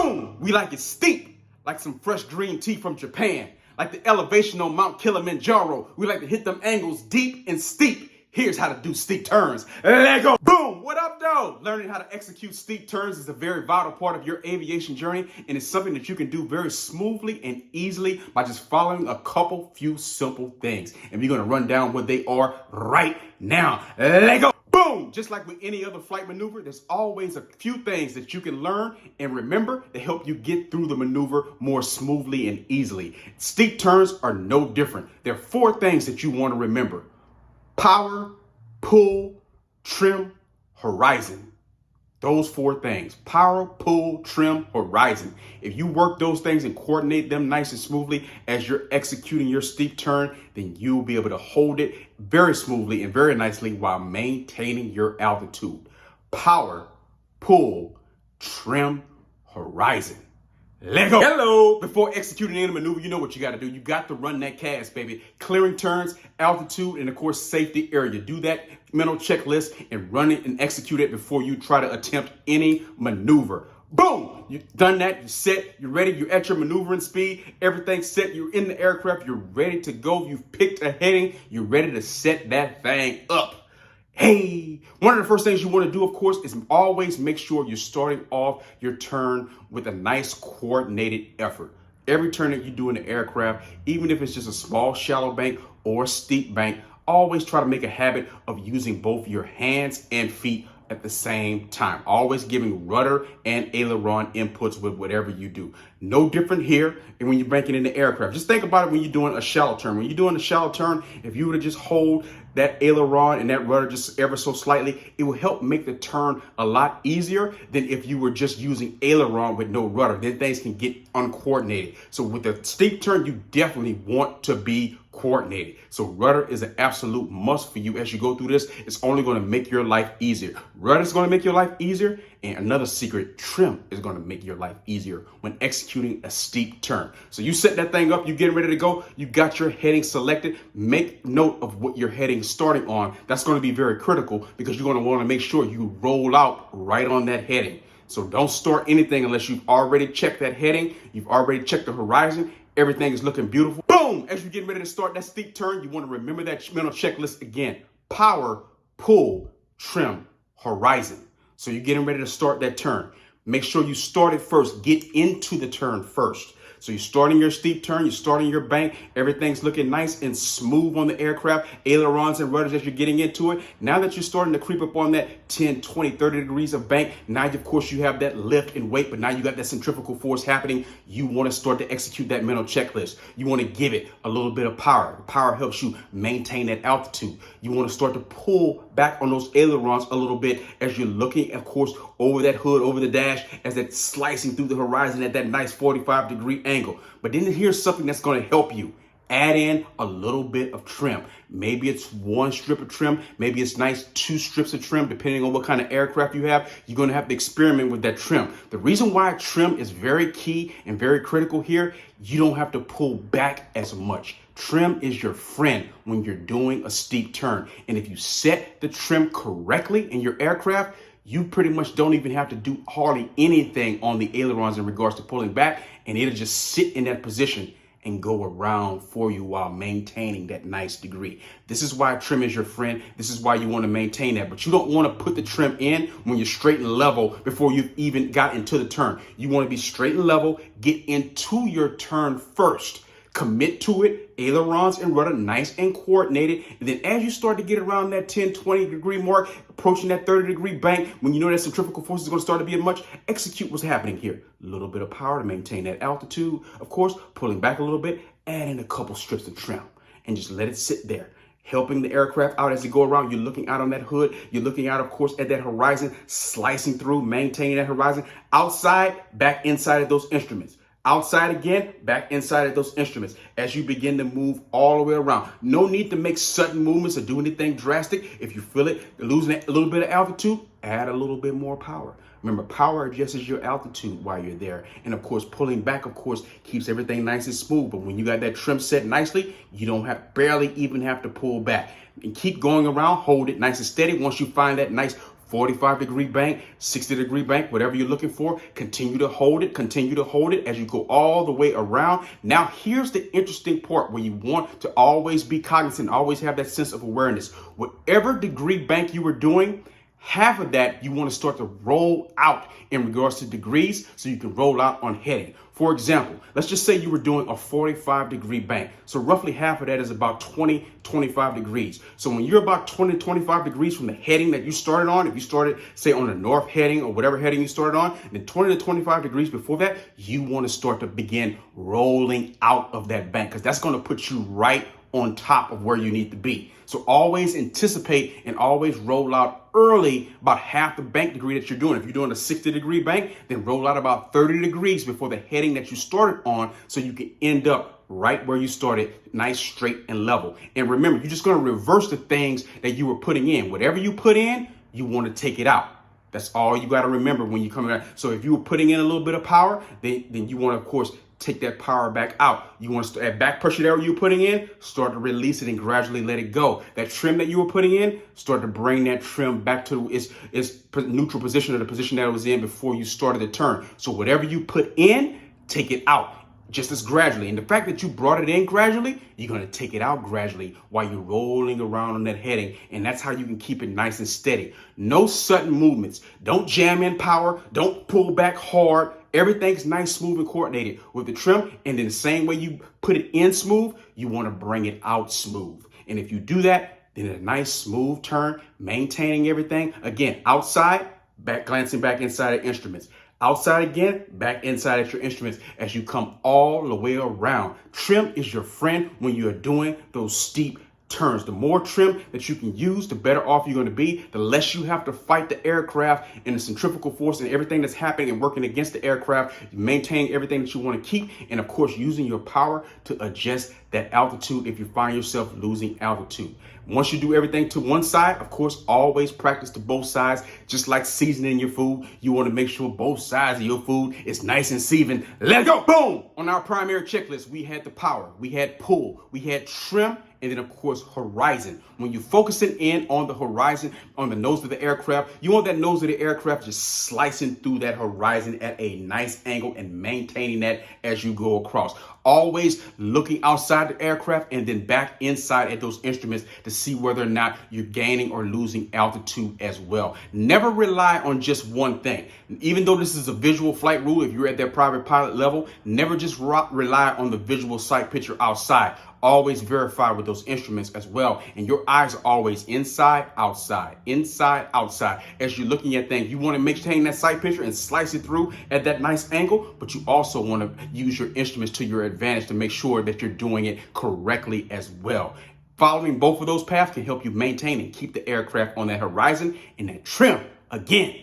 Boom! We like it steep, like some fresh green tea from Japan. Like the elevation on Mount Kilimanjaro. We like to hit them angles deep and steep. Here's how to do steep turns. Let go. Boom! What up, though? Learning how to execute steep turns is a very vital part of your aviation journey, and it's something that you can do very smoothly and easily by just following a few simple things. And we're going to run down what they are right now. Let go. Boom! Just like with any other flight maneuver, there's always a few things that you can learn and remember to help you get through the maneuver more smoothly and easily. Steep turns are no different. There are 4 things that you want to remember: power, pull, trim, horizon. Those 4 things: power, pull, trim, horizon. If you work those things and coordinate them nice and smoothly as you're executing your steep turn, then you'll be able to hold it very smoothly and very nicely while maintaining your altitude. Power, pull, trim, horizon. Let go. Hello. Before executing any maneuver, you know what you got to do. You got to run that CAS, baby. Clearing turns, altitude, and of course, safety area. Do that mental checklist and run it and execute it before you try to attempt any maneuver. Boom! You've done that. You're set. You're ready. You're at your maneuvering speed. Everything's set. You're in the aircraft. You're ready to go. You've picked a heading. You're ready to set that thing up. Hey, one of the first things you want to do, of course, is always make sure you're starting off your turn with a nice coordinated effort. Every turn that you do in the aircraft, even if it's just a small shallow bank or a steep bank, always try to make a habit of using both your hands and feet at the same time. Always giving rudder and aileron inputs with whatever you do. No different here and when you're banking in the aircraft. Just think about it when you're doing a shallow turn. When you're doing a shallow turn, if you were to just hold that aileron and that rudder just ever so slightly, it will help make the turn a lot easier than if you were just using aileron with no rudder. Then things can get uncoordinated. So with the steep turn, you definitely want to be coordinated. So rudder is an absolute must for you as you go through this. It's only going to make your life easier. Rudder is going to make your life easier. And another secret, trim is going to make your life easier when executing a steep turn. So you set that thing up, you get ready to go, you got your heading selected. Make note of what your heading is starting on. That's going to be very critical because you're going to want to make sure you roll out right on that heading. So don't start anything unless you've already checked that heading, you've already checked the horizon, everything is looking beautiful. Boom! As you're getting ready to start that steep turn, you want to remember that mental checklist again. Power, pull, trim, horizon. So you're getting ready to start that turn. Make sure you start it first. Get into the turn first. So you're starting your steep turn, you're starting your bank, everything's looking nice and smooth on the aircraft, ailerons and rudders as you're getting into it. Now that you're starting to creep up on that 10, 20, 30 degrees of bank, now of course you have that lift and weight, but now you got that centrifugal force happening. You want to start to execute that mental checklist. You want to give it a little bit of power. Power helps you maintain that altitude. You want to start to pull back on those ailerons a little bit as you're looking, of course, over that hood, over the dash, as that's slicing through the horizon at that nice 45-degree angle. But then here's something that's going to help you. Add in a little bit of trim. Maybe it's 1 strip of trim. Maybe it's nice 2 strips of trim, depending on what kind of aircraft you have. You're going to have to experiment with that trim. The reason why trim is very key and very critical here, you don't have to pull back as much. Trim is your friend when you're doing a steep turn. And if you set the trim correctly in your aircraft, you pretty much don't even have to do hardly anything on the ailerons in regards to pulling back, and it'll just sit in that position and go around for you while maintaining that nice degree. This is why trim is your friend. This is why you want to maintain that. But you don't want to put the trim in when you're straight and level before you've even got into the turn. You want to be straight and level, get into your turn first. Commit to it, ailerons and rudder nice and coordinated. And then as you start to get around that 10, 20 degree mark, approaching that 30-degree bank, when you know that centrifugal force is going to start to be much, execute what's happening here. A little bit of power to maintain that altitude. Of course, pulling back a little bit, add in a couple strips of trim and just let it sit there. Helping the aircraft out as you go around. You're looking out on that hood. You're looking out, of course, at that horizon, slicing through, maintaining that horizon. Outside, back inside of those instruments. Outside again, back inside of those instruments as you begin to move all the way around. No need to make sudden movements or do anything drastic. If you feel it, losing a little bit of altitude, add a little bit more power. Remember, power adjusts your altitude while you're there. And of course, pulling back, of course, keeps everything nice and smooth. But when you got that trim set nicely, you don't barely even have to pull back. And keep going around, hold it nice and steady. Once you find that nice 45-degree bank, 60-degree bank, whatever you're looking for. Continue to hold it as you go all the way around. Now, here's the interesting part where you want to always be cognizant, always have that sense of awareness. Whatever degree bank you were doing, half of that you want to start to roll out in regards to degrees so you can roll out on heading. For example, let's just say you were doing a 45-degree bank. So roughly half of that is about 20, 25 degrees. So when you're about 20, 25 degrees from the heading that you started on, if you started, say, on the north heading or whatever heading you started on, then 20 to 25 degrees before that, you want to start to begin rolling out of that bank because that's going to put you right on top of where you need to be. So always anticipate and always roll out early about half the bank degree that you're doing. If you're doing a 60-degree bank, then roll out about 30 degrees before the heading that you started on so you can end up right where you started, nice, straight, and level. And remember, you're just going to reverse the things that you were putting in. Whatever you put in, you want to take it out. That's all you got to remember when you come out. So if you were putting in a little bit of power, then you want to, of course, take that power back out. You want to at back pressure that you were putting in, start to release it and gradually let it go. That trim that you were putting in, start to bring that trim back to its neutral position or the position that it was in before you started the turn. So whatever you put in, take it out just as gradually. And the fact that you brought it in gradually, you're going to take it out gradually while you're rolling around on that heading. And that's how you can keep it nice and steady. No sudden movements. Don't jam in power. Don't pull back hard. Everything's nice, smooth, and coordinated with the trim. And then the same way you put it in smooth, you want to bring it out smooth. And if you do that, then a nice, smooth turn, maintaining everything. Again, outside, back, glancing back inside of instruments. Outside again, back inside at your instruments as you come all the way around. Trim is your friend when you're doing those steep turns. The more trim that you can use, the better off you're going to be. The less you have to fight the aircraft and the centrifugal force and everything that's happening and working against the aircraft, maintaining everything that you want to keep, and of course using your power to adjust that altitude if you find yourself losing altitude. Once you do everything to one side, of course, always practice to both sides. Just like seasoning your food, you want to make sure both sides of your food is nice and seasoned. Let's go. Boom. On our primary checklist, we had the power, we had pull, we had trim, and then, of course, horizon. When you're focusing in on the horizon, on the nose of the aircraft, you want that nose of the aircraft just slicing through that horizon at a nice angle and maintaining that as you go across. Always looking outside the aircraft and then back inside at those instruments to see whether or not you're gaining or losing altitude as well. Never rely on just one thing. Even though this is a visual flight rule, if you're at that private pilot level, never just rely on the visual sight picture outside. Always verify with those instruments as well. And your eyes are always inside, outside, inside, outside. As you're looking at things, you want to maintain that sight picture and slice it through at that nice angle, but you also want to use your instruments to your advantage to make sure that you're doing it correctly as well. Following both of those paths can help you maintain and keep the aircraft on that horizon, and that trim, again,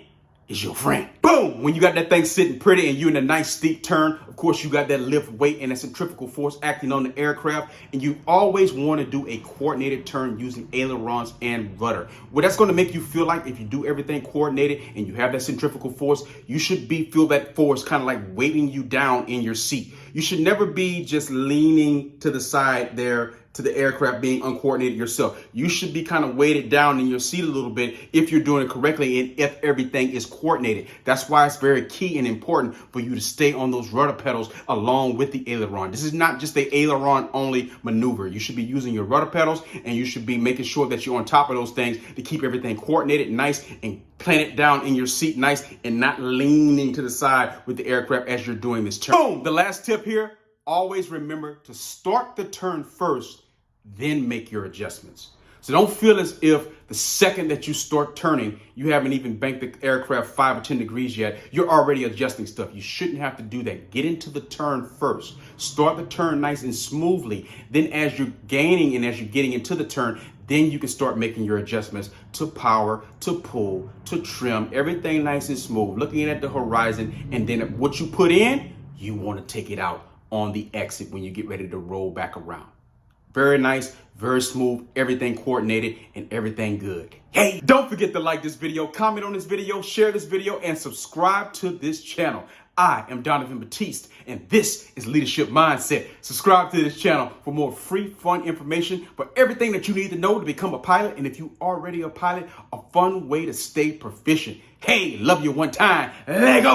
is your friend. Boom! When you got that thing sitting pretty and you're in a nice steep turn, of course you got that lift weight and that centrifugal force acting on the aircraft, and you always want to do a coordinated turn using ailerons and rudder. What that's going to make you feel like, if you do everything coordinated and you have that centrifugal force, you should feel that force kind of like weighting you down in your seat. You should never be just leaning to the side there to the aircraft being uncoordinated yourself. You should be kind of weighted down in your seat a little bit if you're doing it correctly and if everything is coordinated. That's why it's very key and important for you to stay on those rudder pedals along with the aileron. This is not just the aileron only maneuver. You should be using your rudder pedals, and you should be making sure that you're on top of those things to keep everything coordinated, nice, and plant it down in your seat nice, and not leaning to the side with the aircraft as you're doing this turn. Boom! The last tip here, always remember to start the turn first, then make your adjustments. So don't feel as if the second that you start turning, you haven't even banked the aircraft 5 or 10 degrees yet, you're already adjusting stuff. You shouldn't have to do that. Get into the turn first. Start the turn nice and smoothly. Then as you're gaining and as you're getting into the turn, then you can start making your adjustments to power, to pull, to trim, everything nice and smooth, looking at the horizon. And then what you put in, you want to take it out on the exit when you get ready to roll back around. Very nice, very smooth, everything coordinated, and everything good. Hey, don't forget to like this video, comment on this video, share this video, and subscribe to this channel. I am Donovan Batiste, and this is Leadership Mindset. Subscribe to this channel for more free, fun information for everything that you need to know to become a pilot. And if you already a pilot, a fun way to stay proficient. Hey, love you one time. Let go.